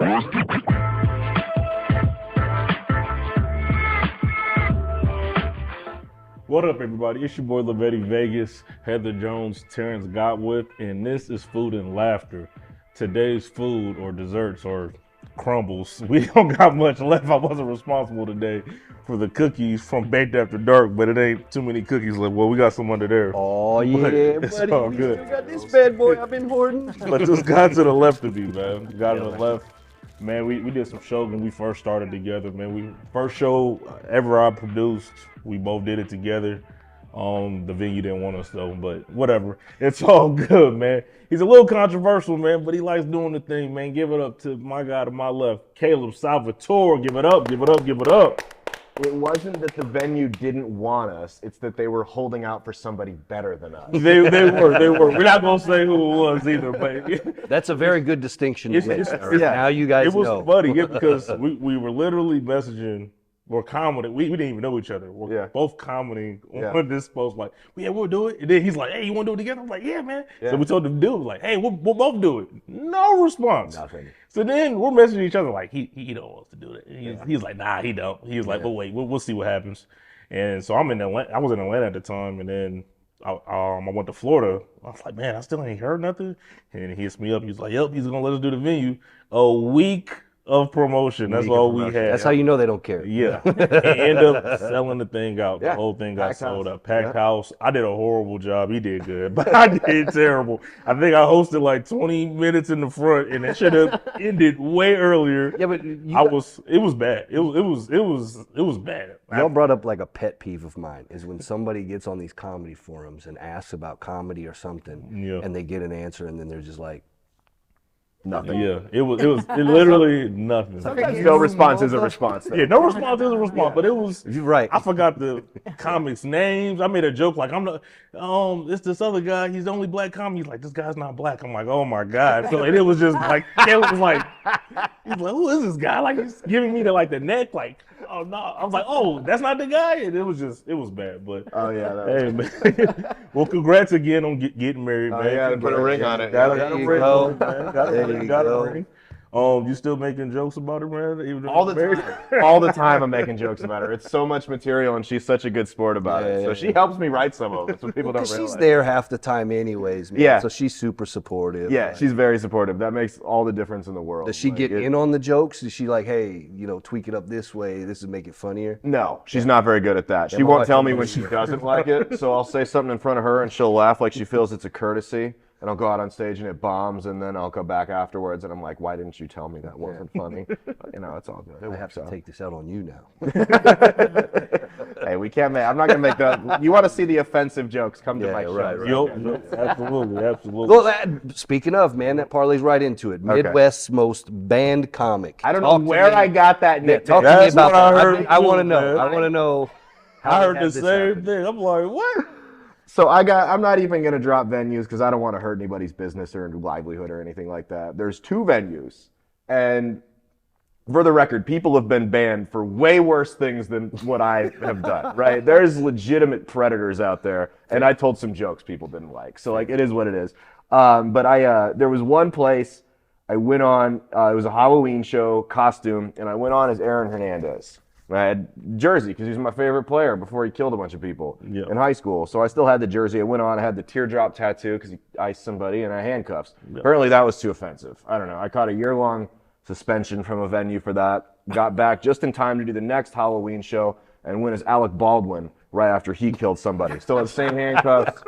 What up, everybody? It's your boy Lavetti Vegas, Heather Jones, Terrence Godwith, and this is Food and Laughter. Today's food or desserts or crumbles. We don't got much left. I wasn't responsible today for the cookies from Baked After Dark, but it ain't too many cookies left. Well, we got some under there. Oh yeah, it's buddy. all We good. still got this bad boy I've been hoarding. But this guy to the left of me, man. The guy to the left. Man, we did some shows when we first started together, man. First show ever I produced, we both did it together. The venue didn't want us though, but whatever. It's all good, man. He's a little controversial, man, but he likes doing the thing, man. Give it up to my guy to my left, Caleb Salvatore. Give it up, give it up, give it up. It wasn't that the venue didn't want us, it's that they were holding out for somebody better than us. They were. We're not gonna say who it was either, but That's a very good distinction. Yeah. Now you guys know. It was funny, yeah, because we were literally messaging or commenting. We didn't even know each other. We're both commenting on this post, like, yeah, we'll do it. And then he's like, hey, you want to do it together? I'm like, yeah, man. Yeah. So we told him to do it. Like, hey, we'll both do it. No response. Nothing. So then we're messaging each other like, he don't want us to do that. He's like, nah, he don't. He was like, but wait, we'll see what happens. And so I'm in Atlanta. I was in Atlanta at the time, and then I went to Florida. I was like, man, I still ain't heard nothing. And he hits me up. He's like, yep, he's gonna let us do the venue. A week of promotion. That's all we had. That's how you know they don't care. Yeah. And end up selling the thing out. The whole thing got sold out. Packed house. I did a horrible job. He did good, but I did terrible. I think I hosted like 20 minutes in the front, and it should have ended way earlier. Yeah, but it was bad. It was bad. Y'all brought up like a pet peeve of mine is when somebody gets on these comedy forums and asks about comedy or something, and they get an answer, and then they're just like, nothing. Yeah, it literally nothing. Sometimes no response is a response. Though. Yeah, no response is a response, but it was. You're right. I forgot the comics' names. I made a joke like, I'm not. It's this other guy. He's the only black comic. He's like, this guy's not black. I'm like, oh my god. So it was just like, Caleb was like, he's like, who is this guy? Like he's giving me the neck. Like, oh no. I was like, oh, that's not the guy. And it was bad. But oh yeah. Hey man. Well, congrats again on getting married, man. Yeah, put a ring on it. Got a ring on it, man. Got a ring. You still making jokes about her, man? Even all the time. All the time I'm making jokes about her. It's so much material, and she's such a good sport about it. So she helps me write some of it, so people don't realize. She's there half the time anyways, man. Yeah. So she's super supportive. Yeah, she's very supportive. That makes all the difference in the world. Does she get in on the jokes? Is she like, hey, tweak it up this way, this would make it funnier? No, she's not very good at that. She won't tell me when she doesn't like it, so I'll say something in front of her, and she'll laugh like she feels it's a courtesy. And I'll go out on stage and it bombs, and then I'll go back afterwards and I'm like, why didn't you tell me that wasn't funny? But, it's all good. I have to take this out on you now. Hey, we can't make, I'm not going to make the, you want to see the offensive jokes, come to my show. Right. Absolutely. Well, speaking of, man, that parlays right into it. Midwest's most banned comic. I don't know where I got that nickname. Talk to me about that. I want to know. I want to know. I heard the same thing. I'm like, what? So I'm not even going to drop venues because I don't want to hurt anybody's business or livelihood or anything like that. There's 2 venues. And for the record, people have been banned for way worse things than what I have done, right? There's legitimate predators out there. And I told some jokes people didn't like. So it is what it is. But there was one place I went on, it was a Halloween show costume, and I went on as Aaron Hernandez. I had jersey because he was my favorite player before he killed a bunch of people in high school. So I still had the jersey. I went on. I had the teardrop tattoo because he iced somebody, and I had handcuffs. Apparently that was too offensive. I don't know. I caught a year-long suspension from a venue for that. Got back just in time to do the next Halloween show and went as Alec Baldwin right after he killed somebody. Still had the same handcuffs.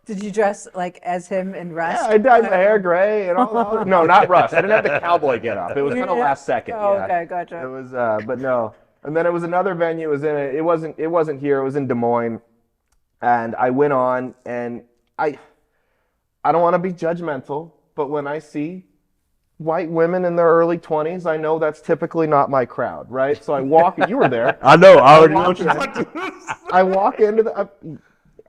Did you dress like as him in Rust? Yeah, I dyed my hair gray and all. No, not Rust. I didn't have the cowboy get up. It was kind of last second. Oh, okay, gotcha. It was, but no. And then it was another venue. It wasn't here. It was in Des Moines, and I went on, and I don't want to be judgmental, but when I see white women in their early 20s, I know that's typically not my crowd, right? So I walk. You were there. I know. I already know what you're I walk into the.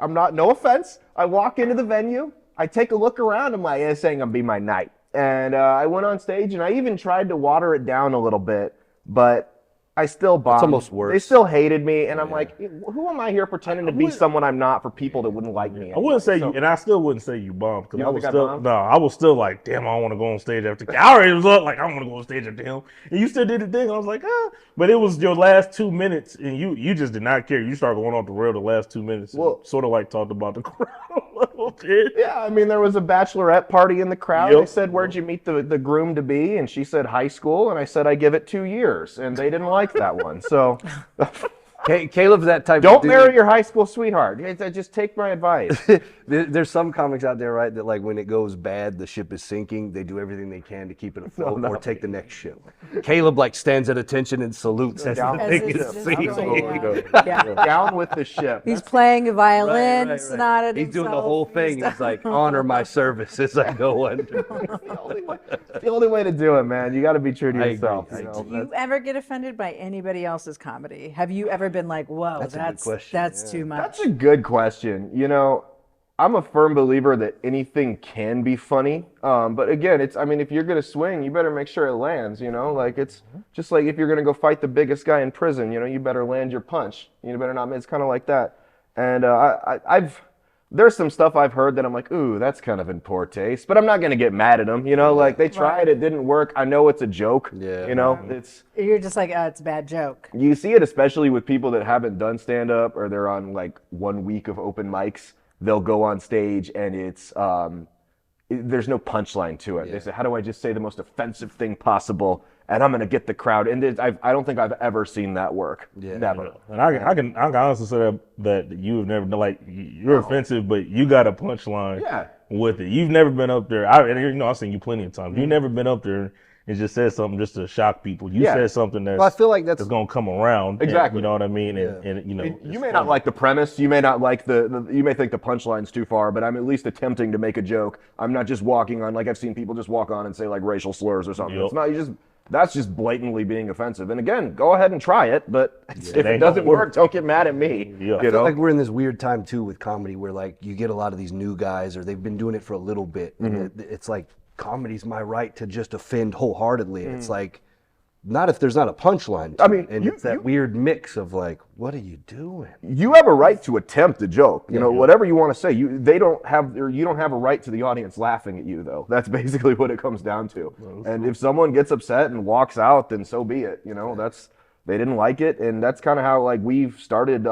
I'm not, no offense. I walk into the venue. I take a look around. I'm like, this ain't gonna be my night. And I went on stage, and I even tried to water it down a little bit, but I still bombed. almost worse. They still hated me, and I'm like, who am I here pretending to be someone I'm not for people that wouldn't like me? I wouldn't say you, and I still wouldn't say you bombed because You I don't was think I still bombed? no, I was still like, damn, I don't want to go on stage after. I already was up like I want to go on stage after him, and you still did the thing. I was like, but it was your last 2 minutes, and you just did not care. You started going off the rail the last 2 minutes, and sort of like talked about the crowd a little bit. Yeah, I mean, there was a bachelorette party in the crowd. Yep. They said, "Where'd you meet the groom to be?" And she said, "High school." And I said, "I give it 2 years," and they didn't like that one. So. Caleb's that type of Don't dude. marry your high school sweetheart. Just take my advice. There's some comics out there, right, that like when it goes bad, the ship is sinking. They do everything they can to keep it afloat or take the next ship. Caleb like stands at attention and salutes as the thing it's is just sinking. going Yeah. Down with the ship. He's playing a violin Right. sonata. He's doing the himself. whole thing. He's like, honor my service as I go under. the only way to do it, man. You got to be true to I yourself. agree. You know? Do you ever get offended by anybody else's comedy? Have you ever been like, whoa, That's a good question, that's too much? That's a good question. You know, I'm a firm believer that anything can be funny. But again, I mean, if you're going to swing, you better make sure it lands, you know? Like, it's just like if you're going to go fight the biggest guy in prison, you know, you better land your punch. You better not, it's kind of like that. And there's some stuff I've heard that I'm like, ooh, that's kind of in poor taste. But I'm not going to get mad at them, you know? Like, they tried, it didn't work. I know it's a joke, you know? You're just like, oh, it's a bad joke. You see it especially with people that haven't done stand-up or they're on like 1 week of open mics. They'll go on stage and it's there's no punchline to it. They say, how do I just say the most offensive thing possible and I'm going to get the crowd? And I don't think I've ever seen that work. Never. And I can honestly say that you've never like you're offensive, but you got a punchline with it. You've never been up there. I've seen you plenty of times. You've never been up there and just said something just to shock people. You said something that's I feel like that's gonna come around. Exactly. You know what I mean? And you know, You may not like the premise. You may not like you may think the punchline's too far, but I'm at least attempting to make a joke. I'm not just walking on, like I've seen people just walk on and say like racial slurs or something. It's not, that's just blatantly being offensive. And again, go ahead and try it, but if it doesn't work, don't get mad at me. I feel like we're in this weird time too with comedy where like you get a lot of these new guys or they've been doing it for a little bit. And it's like, comedy's my right to just offend wholeheartedly. And it's like, not if there's not a punchline. I mean, it's that weird mix of like, what are you doing? You have a right to attempt a joke. You know, whatever you want to say. You don't have a right to the audience laughing at you, though. That's basically what it comes down to. And if someone gets upset and walks out, then so be it. You know, they didn't like it, and that's kind of how like we've started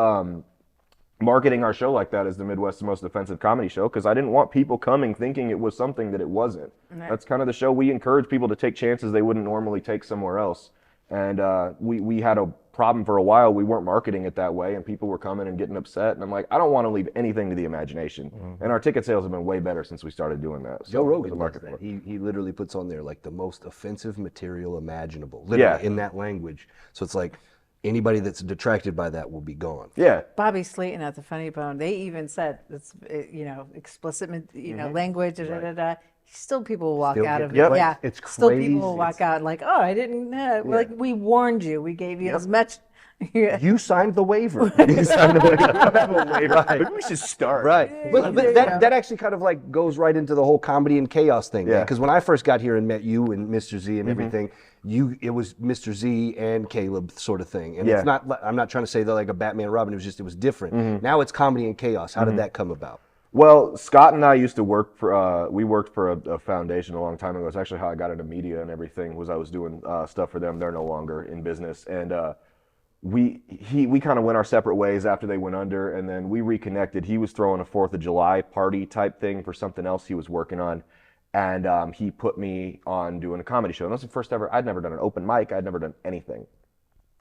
marketing our show like that as the Midwest's most offensive comedy show, because I didn't want people coming thinking it was something that it wasn't. That's kind of the show. We encourage people to take chances they wouldn't normally take somewhere else. And we had a problem for a while. We weren't marketing it that way, and people were coming and getting upset. And I'm like, I don't want to leave anything to the imagination. And our ticket sales have been way better since we started doing that. So Joe Rogan does that. He literally puts on there like the most offensive material imaginable, literally in that language. So it's like, anybody that's detracted by that will be gone. Yeah. Bobby Slayton at the Funny Bone, they even said it's explicit language. Still, people will walk out of it. Yeah, it's still crazy. people will walk out like, oh, I didn't. Like we warned you. We gave you as much. You signed the waiver. You signed the waiver. Right. Maybe we should start. Right. But that actually kind of like goes right into the whole comedy and chaos thing. Yeah. Because when I first got here and met you and Mr. Z and everything, it was Mr. Z and Caleb sort of thing. And it's not. I'm not trying to say that like a Batman Robin. It was different. Now it's comedy and chaos. How did that come about? Well, Scott and I used to work for, we worked for a foundation a long time ago. It's actually how I got into media and everything, was I was doing stuff for them. They're no longer in business. And we kind of went our separate ways after they went under, and then we reconnected. He was throwing a 4th of July party type thing for something else he was working on. And he put me on doing a comedy show. And that was the first ever, I'd never done an open mic. I'd never done anything.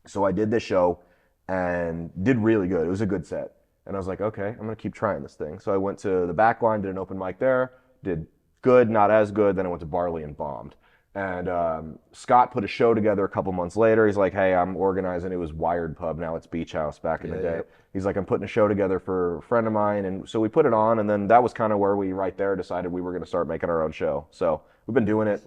So I did this show and did really good. It was a good set. And I was like, okay, I'm going to keep trying this thing. So I went to the back line, did an open mic there, did good, not as good. Then I went to Barley and bombed. And Scott put a show together a couple months later. He's like, hey, I'm organizing. It was Wired Pub. Now it's Beach House back in the day. He's like, I'm putting a show together for a friend of mine. And so we put it on. And then that was kind of where we right there decided we were going to start making our own show. So we've been doing it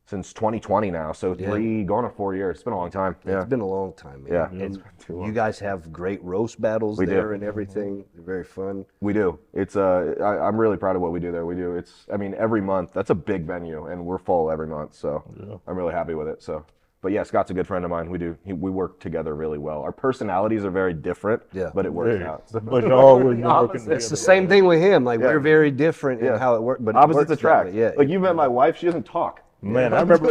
since 2020 now, so going on 4 years. It's been a long time. It's been a long time, man. Yeah. And you guys have great roast battles there and everything. They're very fun. We do. It's I'm really proud of what we do there. We do. Every month. That's a big venue, and we're full every month. So I'm really happy with it. So But yeah, Scott's a good friend of mine. We work together really well. Our personalities are very different, but it works out. So. But y'all always working together. It's the same thing with him. Like we're very different in how it works. But opposites it attract. Yeah. Like you met my wife, she doesn't talk. Man, I remember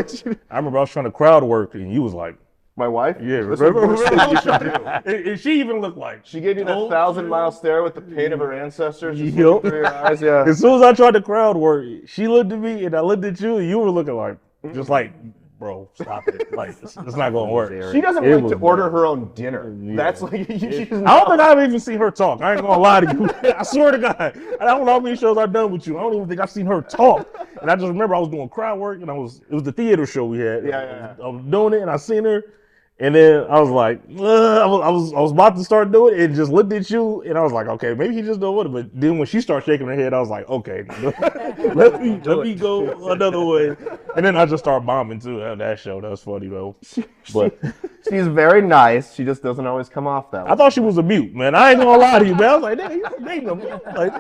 I was trying to crowd work, and you was like, My wife? yeah, This was the worst thing you could do. and she even looked like She gave you that 1,000-mile stare with the pain of her ancestors just Yup. looking through your eyes. Yeah. As soon as I tried to crowd work, she looked at me and I looked at you, and you were looking like, just like, bro, stop it. Like, it's not going to work. She doesn't It like was to order bad. her own dinner. That's like, she doesn't I don't think I've even seen her talk. I ain't going to lie to you. I swear to God. I don't know how many shows I've done with you. I don't even think I've seen her talk. And I just remember I was doing crowd work, and it was the theater show we had. Yeah. I was doing it, and I seen her. And then I was like, I was about to start doing it, and just looked at you, and I was like, okay, maybe he just don't want it. But then when she started shaking her head, I was like, okay, let me go another way. And then I just started bombing too at that show. That was funny though. But She's very nice. She just doesn't always come off that way. I thought she was a mute, man. I ain't gonna lie to you, man. I was like, damn, you a mute. Like,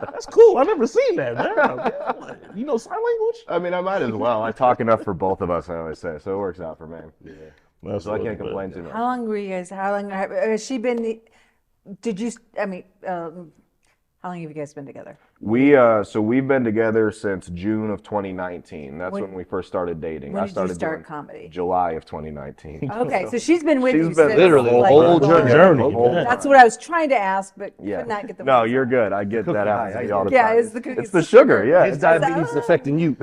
that's cool. I never seen that, man. You know sign language? I mean, I might as well. I talk enough for both of us, I always say. So it works out for me. Yeah. That's So I funny, can't but- complain too much. How long were you guys? How long has she been? Did you? I mean, how long have you guys been together? We've been together since June of 2019. That's when we first started dating. When I did you started start doing comedy? July of 2019. Okay, so she's been with She's you been since, literally like, whole journey. That's what I was trying to ask, but Yeah. could not get the. No, words you're out. good. I get that happens to me all the Yeah, time. it's the cookies. It's the sugar. Yeah. His diabetes is affecting you.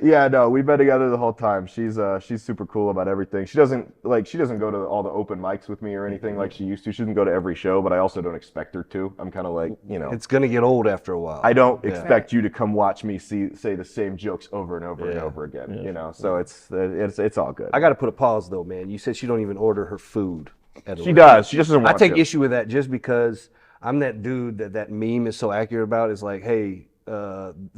Yeah, no, we've been together the whole time. She's super cool about everything. She doesn't go to all the open mics with me or anything like she used to. She doesn't go to every show, but I also don't expect her to. I'm kind of like, It's gonna get old after a while. I don't expect you to come watch me say the same jokes over and over and over again. So it's all good. I got to put a pause though, man. You said she don't even order her food. She does. She just doesn't I want take to. issue with that just because I'm that dude that meme is so accurate about. It's like, hey,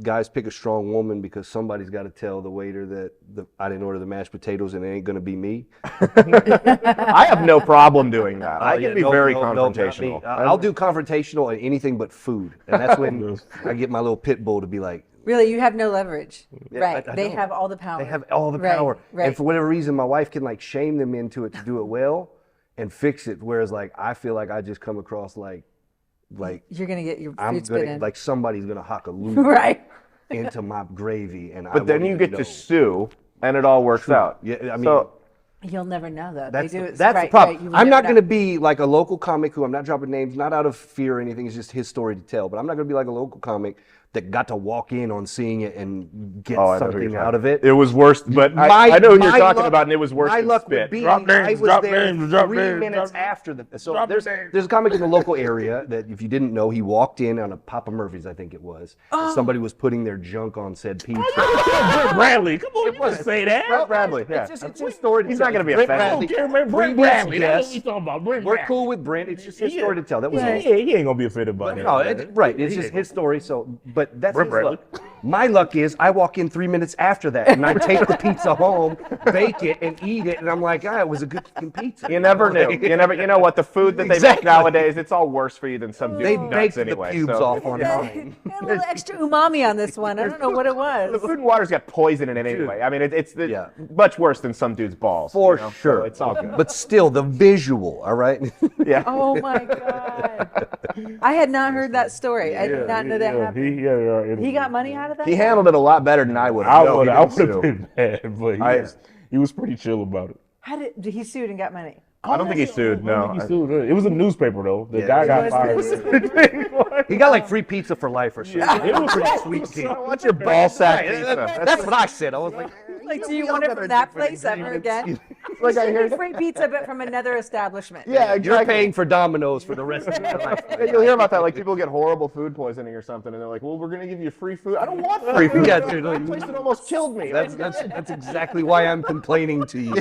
guys pick a strong woman because somebody's got to tell the waiter that I didn't order the mashed potatoes and it ain't gonna be me. I have no problem doing that. I Yeah, can be no, very no, not me. confrontational. I'll do confrontational on anything but food, and that's when I get my little pit bull to be like, Really, you have no leverage, right? I they don't. have all the power. they have all the Right, power, right. and for whatever reason, my wife can like shame them into it to do it well and fix it. Whereas like I feel like I just come across like You're gonna get your I'm food spit gonna in, like somebody's gonna hock a loop right? into my gravy, and But then you get to sue, and it all works out. Yeah, I mean. So You'll never know though. That's, they do the, it, that's right, the problem. right, you will I'm never not know. going to be like a local comic who I'm not dropping names, not out of fear or anything. It's just his story to tell. But I'm not going to be like a local comic that got to walk in on seeing it and get I know who you're something talking out of it. It was worse, but I know who you're my talking luck- about, and it was worse My than luck spit. would be Drop names, I was drop there names, drop 3 names, minutes drop- after the. So drop there's names. a comic in the local area that if you didn't know, he walked in on a Papa Murphy's, I think it was. And somebody was putting their junk on said pizza. Brett Bradley, come on, you want to say that? Brett Bradley, yeah. It's his story to He's tell. not going to be Brett offended. I don't Bradley, care, man. Brett previous Bradley, that's guest. what we talking about. Brett We're Bradley. cool with Brent. It's just his Yeah. story to tell. That was all. Yeah, he ain't gonna be offended by that. No, man. right. It's just his story. So, but that's Brett his Bradley. luck. My luck is I walk in 3 minutes after that, and I take the pizza home, bake it, and eat it, and I'm like, it was a good fucking pizza. You never knew. You know what? The food that they make Exactly. nowadays, it's all worse for you than some They dude's baked nuts anyway. the pubes so. off on mine. Had a little extra umami on this one. I don't know what it The was. food and water's got poison in it anyway. I mean, it's Yeah. much worse than some dude's balls. For you know? sure. So it's all good. But still, the visual, all right? Yeah. Oh my god! I had not heard that story. I did not know that happened. He got money out of that. He handled it a lot better than I would have. I No, would he have didn't sue. been bad, but he was pretty chill about it. How did he sued and got money? I don't think he sued. I don't No. think he sued. It was a newspaper though. The guy it got was fired. He got like free pizza for life or something. It was pretty sweet tea. I want your ball sack pizza. That's what I said. I was like, Like, do you want it from that place ever again? like I hear. Free pizza, but from another establishment. Yeah, you're exactly. paying for Domino's for the rest of your life. Yeah, you'll hear about that. Like people get horrible food poisoning or something, and they're like, "Well, we're gonna give you free food." I don't want free food. Yeah, dude, That place that almost killed me. that's exactly why I'm complaining to you.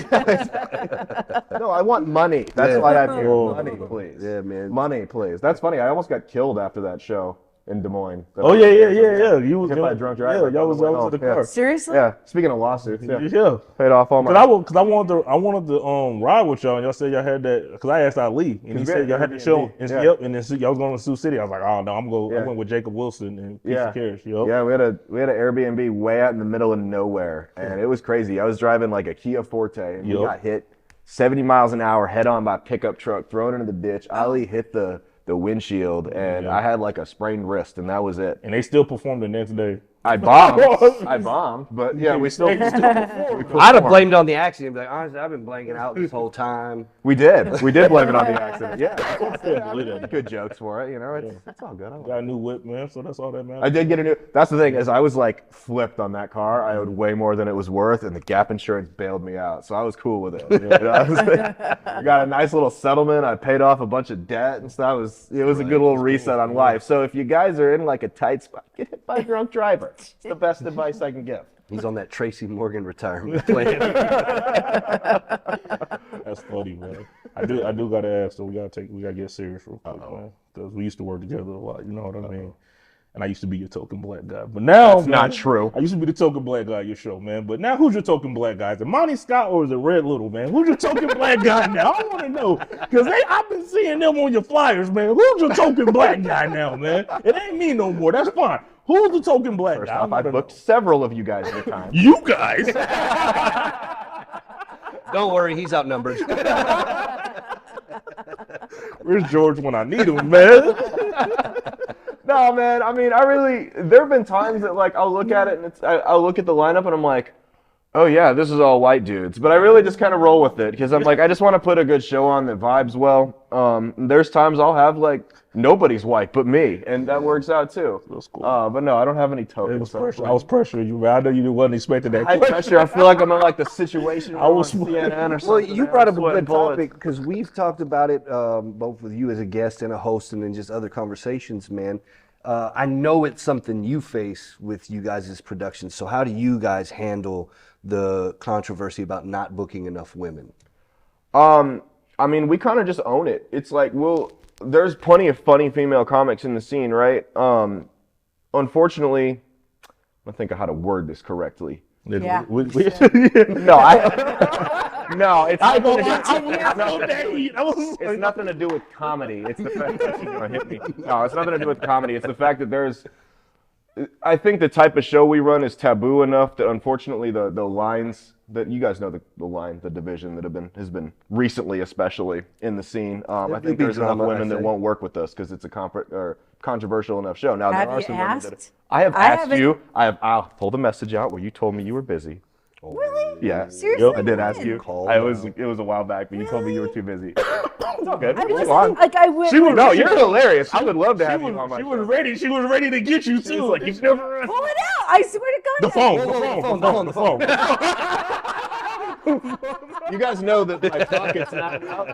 No, I want money. That's why I'm here. Oh. Money, please. Yeah, man. Money, please. That's funny. I almost got killed after that show. in Des Moines. Oh yeah. You was Hit by a drunk driver. Yeah, y'all was in the car. Seriously? Yeah. Speaking of lawsuits, yeah. Yeah. Paid off all my. Cause I wanted to ride with y'all, and y'all said y'all had that. Cause I asked Ali, and he said y'all had the show. And Yeah. and then y'all was going to Sioux City. I was like, oh no, Yeah. I went with Jacob Wilson and Piece Yeah. of Cash. Yep. Yeah, we had an Airbnb way out in the middle of nowhere, and it was crazy. I was driving like a Kia Forte, and we got hit 70 miles an hour head on by a pickup truck, thrown into the ditch. Ali hit the windshield, and I had like a sprained wrist, and that was it. And they still performed the next day. I bombed, but yeah, we still I'd have blamed it on the accident. Like, honestly, I've been blanking out this whole time. We did blame it on the accident. Yeah, Yeah. good jokes for it. You know, it's all good. Got a new whip, man. So that's all that matters. I did get a new. That's the thing is, I was like flipped on that car. I owed way more than it was worth, and the Gap insurance bailed me out. So I was cool with it. You know, I got a nice little settlement. I paid off a bunch of debt and stuff. It was a good little reset on life. So if you guys are in like a tight spot, get hit by a drunk driver. It's the best advice I can give. He's on that Tracy Morgan retirement plan. That's funny, man. I do gotta ask. So we gotta get serious real quick, man. Because we used to work together a lot. You know what I mean? And I used to be your token black guy. But now, That's not true. I used to be the token black guy at your show, man. But now, who's your token black guy? Is it Monty Scott or is it Red Little, man? Who's your token black guy now? I want to know. Because I've been seeing them on your flyers, man. Who's your token black guy now, man? It ain't me no more. That's fine. Who's the token black First guy? off, I booked several of you guys at a time. You guys? Don't worry, he's outnumbered. Where's George when I need him, man? No, man. I mean, there have been times that like I'll look at it and I'll look at the lineup and I'm like, oh yeah, this is all white dudes. But I really just kind of roll with it because I'm like, I just want to put a good show on that vibes well. There's times I'll have like nobody's white but me, and that works out too. That's cool. But no, I don't have any tokens. I was pressuring you, man. I know you wasn't expecting that. High pressure. I feel like I'm in like the situation. I was on CNN or something. Well, you brought up a Sweating good topic because we've talked about it both with you as a guest and a host and then just other conversations, man. I know it's something you face with you guys' production. So how do you guys handle the controversy about not booking enough women? I mean, we kind of just own it. It's like, there's plenty of funny female comics in the scene, right? Unfortunately, I think of how to word this correctly. Yeah. No, no, it's nothing to do with comedy. It's the fact that you're gonna hit me. No, it's nothing to do with comedy. It's the fact that I think the type of show we run is taboo enough that unfortunately the lines that you guys know the division that has been recently, especially in the scene. I think there's enough women that won't work with us because it's a controversial enough show. Now Have there are you some asked? women that I have asked haven't. you. I'll pull the message out where you told me you were busy. Really? Yeah. Seriously? I did ask When? you. It was a while back, but you told me you were too busy. It's all good. I'm Go just on. like I would. No, you're hilarious. I would love to have you on my She show. was ready. She was ready to get you too. Like you've never. Pull it out! I swear to God. The phone. You guys know that my pocket's not out.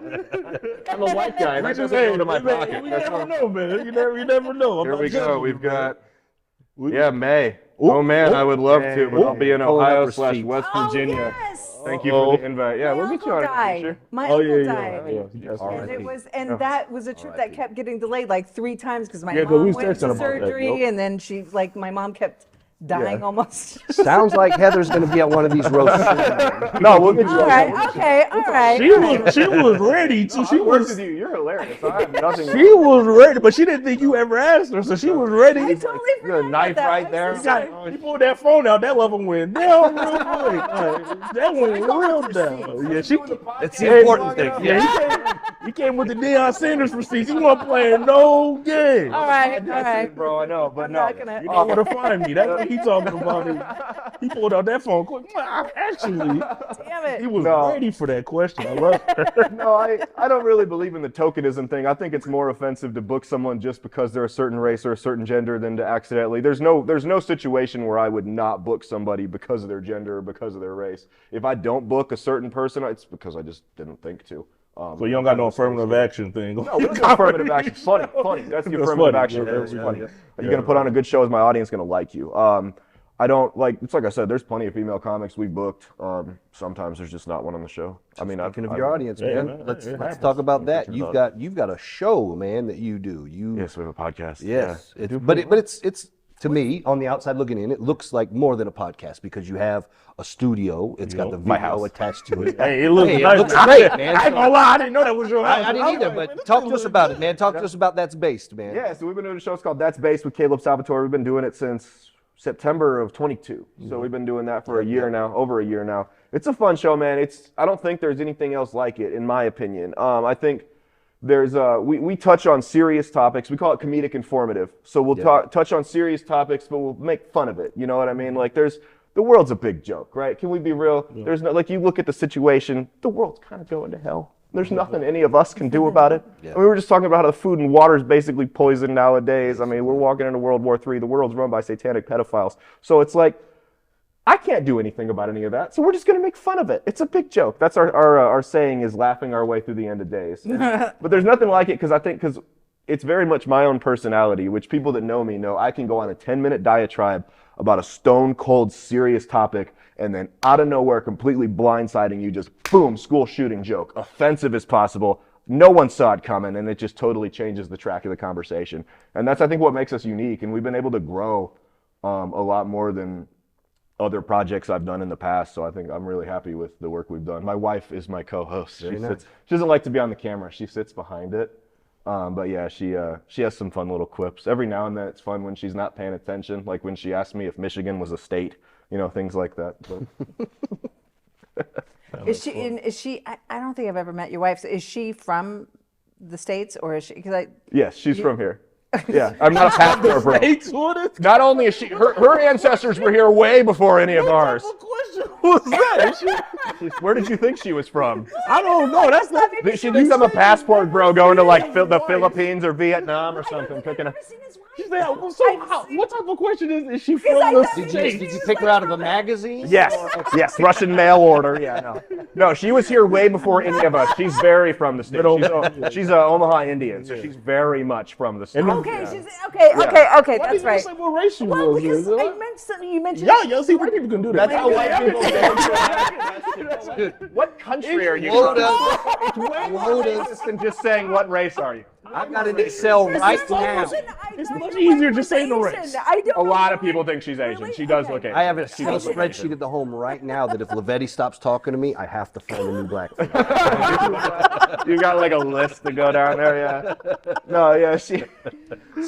I'm a white guy. That doesn't go to my pocket. You That's never all. know, man. You never know. Here we go. We've got. We- Yeah, May. Ooh, Oh man, ooh. I would love to, but I'll be in Pulling up Ohio/West receipts. Virginia. Yes. Thank you for the invite. Yeah, My we'll get you uncle on a died. picture. My Oh uncle yeah. died. That's All right. And right. it was, that was a trip that kept getting delayed like 3 times because my Yeah, 'cause mom we was went texting to about that, surgery, yep. and then my mom kept dying Yeah. almost. Sounds like Heather's going to be at one of these roasts. No, we'll get you All on. right, okay, all right. She was ready to. She I worked was. with you. You're hilarious. I have nothing. She was ready, but she didn't think you ever asked her, so she was ready. I totally You got a forgot knife about that. right I'm there. so sorry. He pulled that phone out. That level went down real quick. That went real down. Yeah, she. That's the important thing. Yeah, he came with the Deion Sanders receipts. He wasn't playing no game. All right, all right. Bro, I know, but I'm no. not gonna. You know where to find me. That's what he talking about. He pulled out that phone quick. Actually, Damn he it. was No. ready for that question. I love it. No, I don't really believe in the tokenism thing. I think it's more offensive to book someone just because they're a certain race or a certain gender than to accidentally. There's no situation where I would not book somebody because of their gender or because of their race. If I don't book a certain person, it's because I just didn't think to. So you don't got no affirmative action thing. No, we don't do affirmative action. Funny. That's the That's affirmative funny. action. Yeah, That's yeah, funny. yeah. Are you going to put on a good show? Is my audience going to like you? I don't like. It's like I said. There's plenty of female comics we booked. Sometimes there's just not one on the show. I mean, Speaking of your audience, Yeah, man, man, let's it let's happens. talk about that. Pictures You've got a show, man, that you do. Yes, we have a podcast. Yes, Yeah. but it's to me on the outside looking in, it looks like more than a podcast because you have a studio. It's got the My video house. attached to it. Hey, it looks Hey, it nice. looks great, man. I ain't gonna lie, I didn't know that was your house. I didn't either, but talk to us about it, man. Talk to us about That's Based, man. Yeah, so we've been doing a show. It's called That's Based with Caleb Salvatore. We've been doing it since September of 22. So we've been doing that for a year now, over a year now. It's a fun show, man. I don't think there's anything else like it, in my opinion. I think there's we touch on serious topics. We call it comedic informative. So we'll touch on serious topics, but we'll make fun of it. You know what I mean? Like the world's a big joke, right? Can we be real? Yeah. There's no, like, you look at the situation, the world's kind of going to hell. There's nothing any of us can do about it. Yeah. I mean, we were just talking about how the food and water is basically poisoned nowadays. I mean, we're walking into World War III. The world's run by satanic pedophiles. So it's like, I can't do anything about any of that. So we're just going to make fun of it. It's a big joke. That's our saying, is laughing our way through the end of days. But there's nothing like it because it's very much my own personality, which people that know me know I can go on a 10-minute diatribe about a stone cold serious topic, and then out of nowhere, completely blindsiding you, just boom, school shooting joke, offensive as possible. No one saw it coming, and it just totally changes the track of the conversation. And that's, I think, what makes us unique. And we've been able to grow a lot more than other projects I've done in the past. So I think I'm really happy with the work we've done. My wife is my co-host. She doesn't like to be on the camera. She sits behind it. But yeah, she has some fun little quips. Every now and then it's fun when she's not paying attention, like when she asked me if Michigan was a state, things like that. Is she? I don't think I've ever met your wife. So is she from the States, or is she? Yes, she's from here. Yeah, I'm not a passport bro. What? Not only is she, her ancestors were here way before any of ours. What was that? Where did you think she was from? I don't know. That's not. She thinks I'm a passport bro going to like the Philippines or Vietnam or something. Cooking a. She's like, what type of question is she from the States? Did you pick her out of a magazine? Yes, yes, Russian mail order. Yeah, no, she was here way before any of us. She's very from the States. She's a Omaha Indian, so she's very much from the States. Okay, okay, Why that's did you right. say what race you Well, was? because I meant something. You mentioned. Yeah, see, white people can do that. That's how white people do. What country are you from? It's way more racist than just saying what race are you. I've got an Excel right now. It's much easier just saying the race. A lot of people think she's Asian. She does look Asian. I have a spreadsheet at the home right now that if Lavetti stops talking to me, I have to find a new black. You got like a list to go down there, yeah. No, yeah, she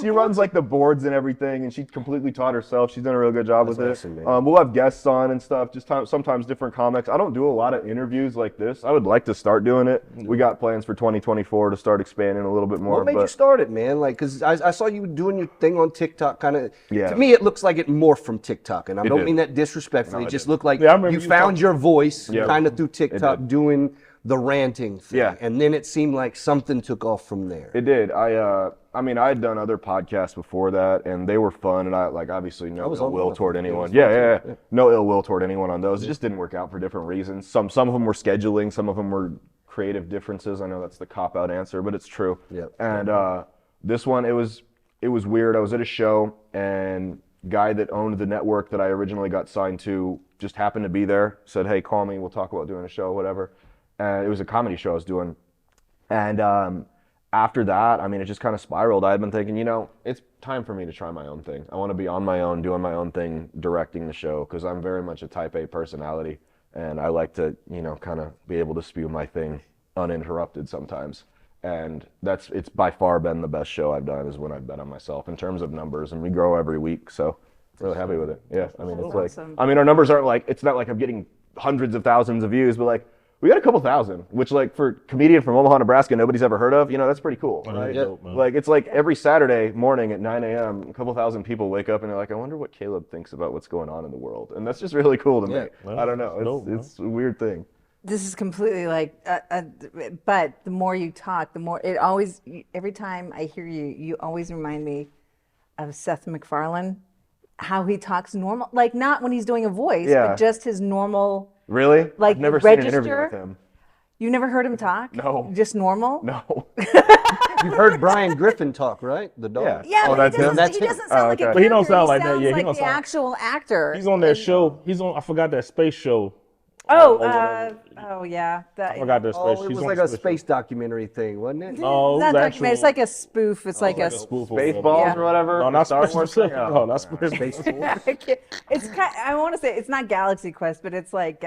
runs like the boards and everything, and she completely taught herself. She's done a real good job with it. Awesome, we'll have guests on and stuff. Just sometimes different comics. I don't do a lot of interviews like this. I would like to start doing it. We got plans for 2024 to start expanding a little bit more. What made you start it, man? Like, because I saw you doing your thing on TikTok, kind of. Yeah. To me, it looks like it morphed from TikTok, and I don't mean that disrespectfully. It just looked like you found your voice kind of through TikTok, doing the ranting thing. Yeah. And then it seemed like something took off from there. It did. I mean, I had done other podcasts before that, and they were fun, and I obviously no ill will toward anyone. Yeah. No ill will toward anyone on those. It just didn't work out for different reasons. Some of them were scheduling, some of them were creative differences. I know that's the cop-out answer, but it's true. Yep. And this one, it was weird. I was at a show, and guy that owned the network that I originally got signed to just happened to be there. Said, "Hey, call me. We'll talk about doing a show, whatever." And it was a comedy show I was doing. And after that, I mean, it just kind of spiraled. I had been thinking, it's time for me to try my own thing. I want to be on my own, doing my own thing, directing the show, because I'm very much a type A personality. And I like to, kind of be able to spew my thing uninterrupted sometimes. And it's by far been the best show I've done is when I've bet on myself in terms of numbers. And we grow every week, so really happy with it. Yeah, I mean, it's awesome. our numbers aren't like, it's not like I'm getting hundreds of thousands of views, but like, we got a couple thousand, which like for a comedian from Omaha, Nebraska, nobody's ever heard of, that's pretty cool. Right? Yeah. Like it's like every Saturday morning at 9 a.m., a couple thousand people wake up and they're like, I wonder what Caleb thinks about what's going on in the world. And that's just really cool to me. Well, I don't know. It's a weird thing. This is completely like, but the more you talk, the more it always, every time I hear you, you always remind me of Seth MacFarlane, how he talks normal, like not when he's doing a voice, but just his normal. Really? Like I've never register? seen an interview with him. You never heard him talk? No. Just normal? No. You've heard Brian Griffin talk, right? The dog. Yeah. Yeah, Oh, but that's he him? doesn't, he That's doesn't him. sound like a okay. character. But he don't sound like that. Sounds Yeah, he like don't the sound- actual actor. He's on that show. He's on. I forgot that space show. Oh, whatever. oh yeah. I forgot that space. Oh, it He's was on like the a show. space documentary thing, wasn't it? No, it Not was documentary. actual. It's like a spoof. It's like a. spoof or Spaceballs whatever. or whatever. No, not Star Space Wars Force. thing? Oh. No, not Space Space Force. Force. It's kind. I want to say it's not Galaxy Quest, but it's like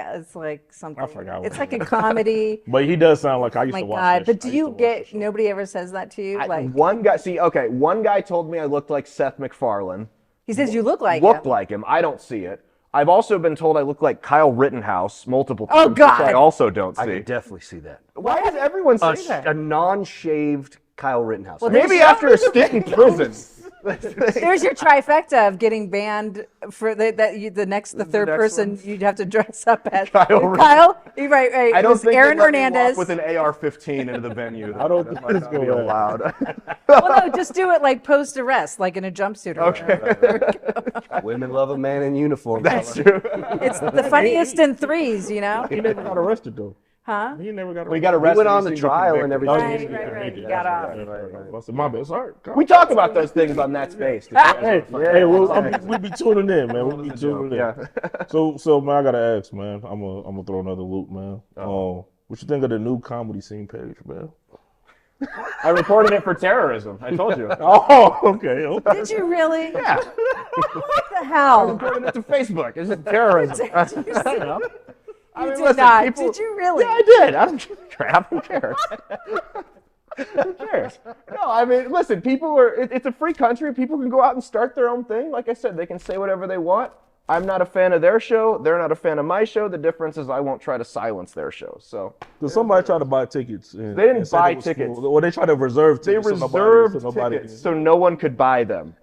something. I forgot what It's it like a was. comedy. But he does sound like I used My to watch God! that. But sh- do I used to you watch get? that show. Nobody ever says that to you. Like One guy, one guy told me I looked like Seth MacFarlane. he says, you look like Looked him. like him. I don't see it. I've also been told I look like Kyle Rittenhouse multiple Oh, times, God. which I also don't I see. can definitely see that. Why does everyone say A, that? a non-shaved Kyle Rittenhouse. Well, Maybe after a stint in prison. There's your trifecta of getting banned for the third next person ones. you'd have to dress up as. Kyle Kyle, you're right. I don't It's think Aaron they'd let me walk Hernandez. with an AR-15 into the venue. I don't That think might it's not be gonna allowed. Well, no, just do it like post arrest, like in a jumpsuit. Or whatever. Women love a man in uniform. That's true. It's the funniest in threes, you know? He never got arrested though. Huh? He never got arrested. We got We arrested. went on he the seemed trial and convicted. everything. Right. He You got off. I said, my bad. Sorry. We talk about those things on that space. Hey, we be tuning in, man. We be tuning in. Yeah. So man, I gotta ask, man. I'm gonna throw another loop, man. What you think of the new comedy scene page, man? I reported it for terrorism. I told you. Oh, okay. Did you really? Yeah. What the hell? Reported it to Facebook. Is it terrorism? You did not. Did you really? Yeah, I did. I don't care. Who cares? Who cares? No, I mean, listen, people are, it's a free country. People can go out and start their own thing. Like I said, they can say whatever they want. I'm not a fan of their show. They're not a fan of my show. The difference is I won't try to silence their show. So Because somebody tried to buy tickets. And, They didn't and said buy it was tickets. cool. Well, they tried to reserve they tickets. reserved so nobody tickets so no one could buy them.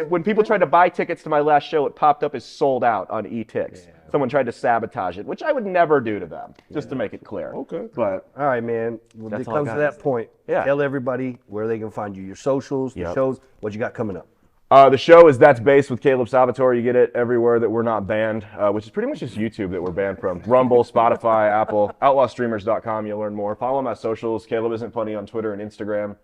When people tried to buy tickets to my last show, it popped up as sold out on eTix. Someone tried to sabotage it, which I would never do to them, just to make it clear. Okay. But All right, man. When it That's all I comes to got. that point, Yeah. tell everybody where they can find you. Your socials, the Yep. shows, what you got coming up. The show is That's Based with Caleb Salvatore. You get it everywhere that we're not banned, which is pretty much just YouTube that we're banned from. Rumble, Spotify, Apple, outlawstreamers.com. You'll learn more. Follow my socials. Caleb Isn't Funny on Twitter and Instagram.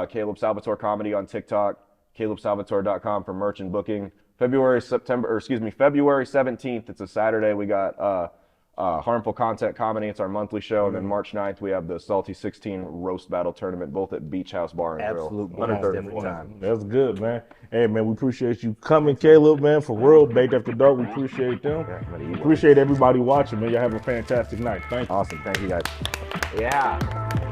Caleb Salvatore Comedy on TikTok. CalebSalvatore.com for merch and booking. February 17th. It's a Saturday. We got Harmful Content Comedy. It's our monthly show. And then March 9th, we have the Salty 16 Roast Battle Tournament, both at Beach House Bar and Grill. Absolute Wow, blast every time. That's good, man. Hey, man, we appreciate you coming, Caleb, man, for real. Baked After Dark, we appreciate them. buddy, you Appreciate everybody watching, man. Y'all have a fantastic night. Thank you. Awesome. Thank you, guys. Yeah.